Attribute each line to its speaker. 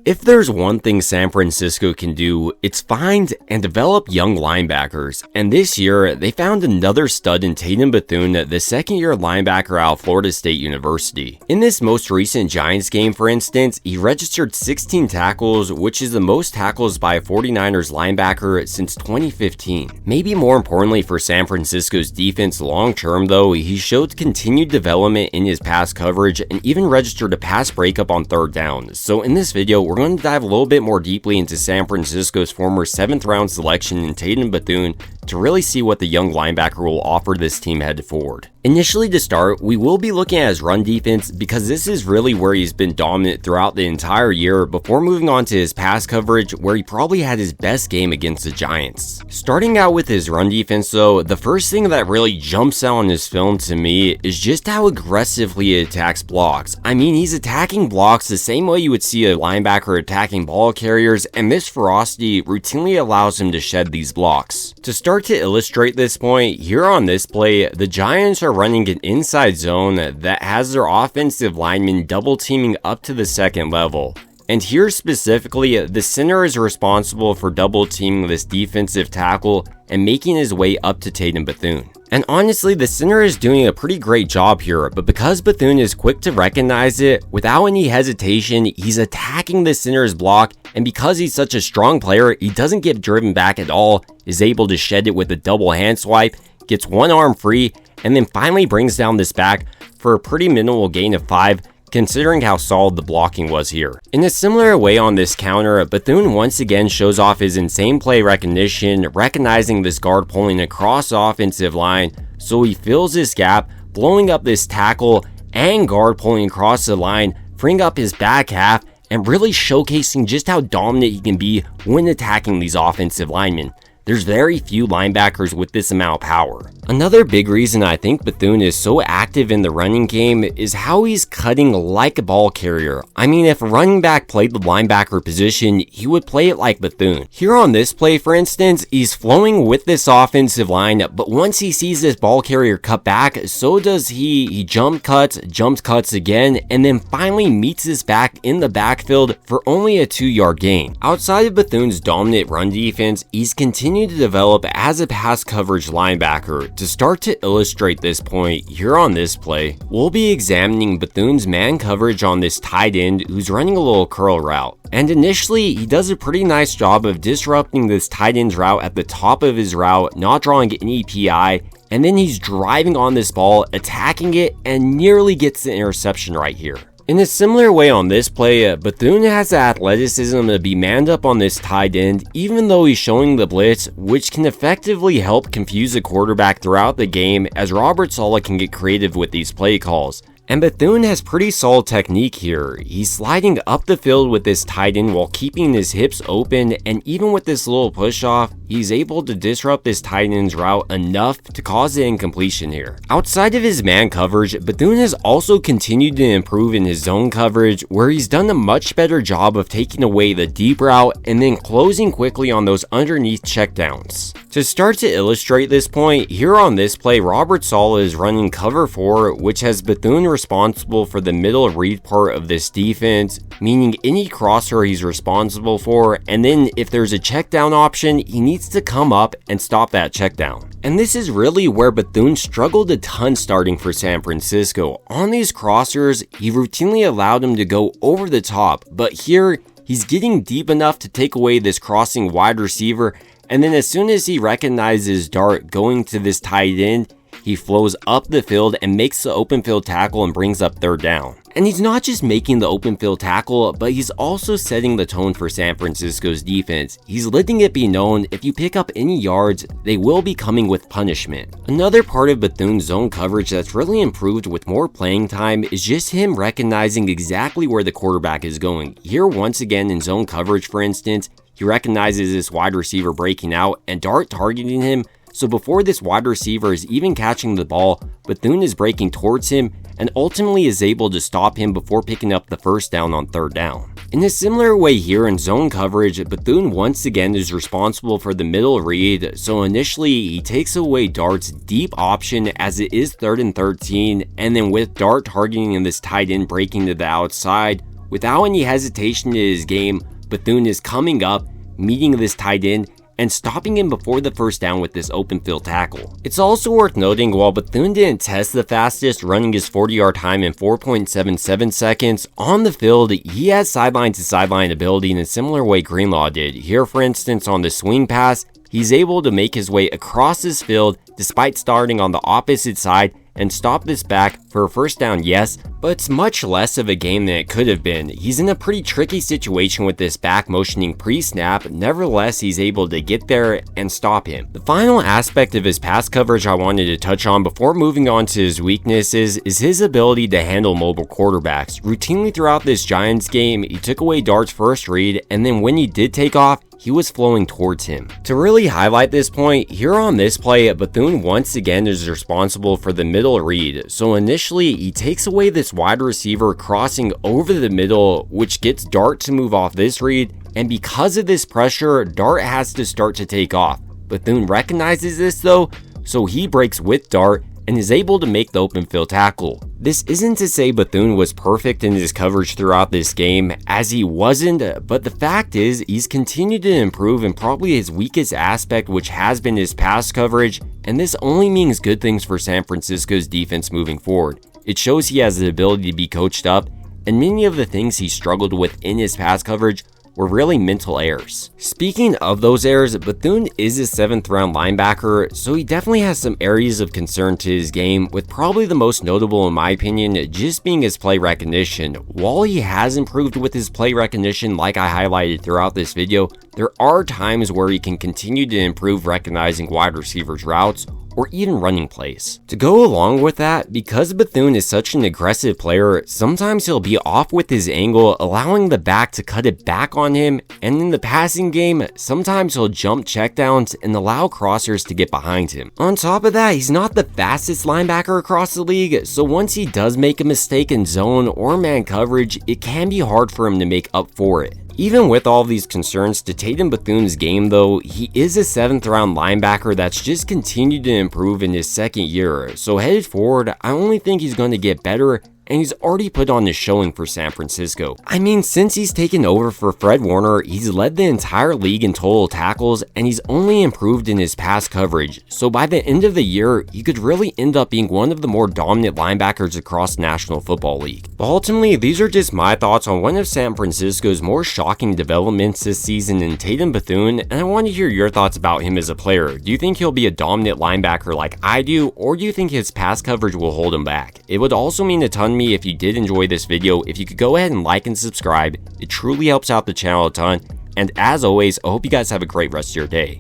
Speaker 1: If there's one thing San Francisco can do, it's find and develop young linebackers, and this year, they found another stud in Tatum Bethune, the second-year linebacker out of Florida State University. In this most recent Giants game, for instance, he registered 16 tackles, which is the most tackles by a 49ers linebacker since 2015. Maybe more importantly for San Francisco's defense long-term though, he showed continued development in his pass coverage and even registered a pass breakup on third down. So in this video, we're going to dive a little bit more deeply into San Francisco's former 7th round selection in Tatum Bethune to really see what the young linebacker will offer this team headed forward. Initially to start, we will be looking at his run defense because this is really where he's been dominant throughout the entire year before moving on to his pass coverage where he probably had his best game against the Giants. Starting out with his run defense though, the first thing that really jumps out on his film to me is just how aggressively he attacks blocks. I mean, he's attacking blocks the same way you would see a linebacker attacking ball carriers, and this ferocity routinely allows him to shed these blocks. To start to illustrate this point, here on this play, the Giants are running an inside zone that has their offensive linemen double teaming up to the second level. And here specifically, the center is responsible for double teaming this defensive tackle and making his way up to Tatum Bethune. And honestly, the center is doing a pretty great job here, but because Bethune is quick to recognize it, without any hesitation, he's attacking the center's block, and because he's such a strong player, he doesn't get driven back at all, is able to shed it with a double hand swipe, gets one arm free, and then finally brings down this back for a pretty minimal gain of 5, considering how solid the blocking was here. In a similar way on this counter, Bethune once again shows off his insane play recognition, recognizing this guard pulling across the offensive line, so he fills this gap, blowing up this tackle and guard pulling across the line, freeing up his back half, and really showcasing just how dominant he can be when attacking these offensive linemen. There's very few linebackers with this amount of power. Another big reason I think Bethune is so active in the running game is how he's cutting like a ball carrier. I mean, if a running back played the linebacker position, he would play it like Bethune. Here on this play, for instance, he's flowing with this offensive line, but once he sees this ball carrier cut back, so does he. He jump cuts again, and then finally meets this back in the backfield for only a 2-yard gain. Outside of Bethune's dominant run defense, he's continued to develop as a pass coverage linebacker. To start to illustrate this point, here on this play, we'll be examining Bethune's man coverage on this tight end who's running a little curl route. And initially, he does a pretty nice job of disrupting this tight end's route at the top of his route, not drawing any PI, and then he's driving on this ball, attacking it, and nearly gets the interception right here. In a similar way on this play, Bethune has the athleticism to be manned up on this tight end even though he's showing the blitz, which can effectively help confuse the quarterback throughout the game as Robert Saleh can get creative with these play calls. And Bethune has pretty solid technique here. He's sliding up the field with this tight end while keeping his hips open, and even with this little push off, he's able to disrupt this tight end's route enough to cause the incompletion here. Outside of his man coverage, Bethune has also continued to improve in his zone coverage, where he's done a much better job of taking away the deep route and then closing quickly on those underneath checkdowns. To start to illustrate this point, here on this play, Robert Saleh is running cover 4, which has Bethune responsible for the middle read part of this defense, meaning any crosser he's responsible for, and then if there's a check down option, he needs to come up and stop that check down. And this is really where Bethune struggled a ton starting for San Francisco. On these crossers, he routinely allowed him to go over the top, but here, he's getting deep enough to take away this crossing wide receiver, and then as soon as he recognizes Dart going to this tight end, he flows up the field and makes the open field tackle and brings up third down. And he's not just making the open field tackle, but he's also setting the tone for San Francisco's defense. He's letting it be known if you pick up any yards, they will be coming with punishment. Another part of Bethune's zone coverage that's really improved with more playing time is just him recognizing exactly where the quarterback is going. Here once again in zone coverage, for instance, he recognizes this wide receiver breaking out and Dart targeting him, so before this wide receiver is even catching the ball, Bethune is breaking towards him and ultimately is able to stop him before picking up the first down on third down. In a similar way here in zone coverage, Bethune once again is responsible for the middle read, so initially he takes away Dart's deep option as it is 3rd and 13, and then with Dart targeting this tight end breaking to the outside, Without any hesitation in his game, Bethune is coming up, meeting this tight end, and stopping him before the first down with this open field tackle. It's also worth noting, while Bethune didn't test the fastest, running his 40-yard time in 4.77 seconds, on the field, he has sideline-to-sideline ability in a similar way Greenlaw did. Here, for instance, on the swing pass, he's able to make his way across this field despite starting on the opposite side and stop this back for a first down, yes, but it's much less of a game than it could have been. He's in a pretty tricky situation with this back motioning pre-snap, nevertheless he's able to get there and stop him. The final aspect of his pass coverage I wanted to touch on before moving on to his weaknesses is his ability to handle mobile quarterbacks. Routinely throughout this Giants game, he took away Dart's first read, and then when he did take off, he was flowing towards him. To really highlight this point, here on this play, Bethune once again is responsible for the middle read. So initially, he takes away this wide receiver crossing over the middle, which gets Dart to move off this read, and because of this pressure, Dart has to start to take off. Bethune recognizes this though, so he breaks with Dart and is able to make the open field tackle. This isn't to say Bethune was perfect in his coverage throughout this game, as he wasn't, but the fact is he's continued to improve in probably his weakest aspect, which has been his pass coverage, and this only means good things for San Francisco's defense moving forward. It shows he has the ability to be coached up, and many of the things he struggled with in his pass coverage were really mental errors. Speaking of those errors, Bethune is a 7th round linebacker, so he definitely has some areas of concern to his game, with probably the most notable in my opinion just being his play recognition. While he has improved with his play recognition like I highlighted throughout this video, there are times where he can continue to improve recognizing wide receivers' routes or even running plays. To go along with that, because Bethune is such an aggressive player, sometimes he'll be off with his angle, allowing the back to cut it back on him, and in the passing game, sometimes he'll jump checkdowns and allow crossers to get behind him. On top of that, he's not the fastest linebacker across the league, so once he does make a mistake in zone or man coverage, it can be hard for him to make up for it. Even with all these concerns to Tatum Bethune's game though, he is a 7th round linebacker that's just continued to improve in his second year, so headed forward, I only think he's going to get better, and he's already put on a showing for San Francisco. I mean, since he's taken over for Fred Warner, he's led the entire league in total tackles, and he's only improved in his pass coverage, so by the end of the year, he could really end up being one of the more dominant linebackers across the National Football League. But ultimately, these are just my thoughts on one of San Francisco's more shocking developments this season in Tatum Bethune, and I want to hear your thoughts about him as a player. Do you think he'll be a dominant linebacker like I do, or do you think his pass coverage will hold him back? It would also mean a ton to me if you did enjoy this video. If you could go ahead and like and subscribe, it truly helps out the channel a ton, and as always, I hope you guys have a great rest of your day.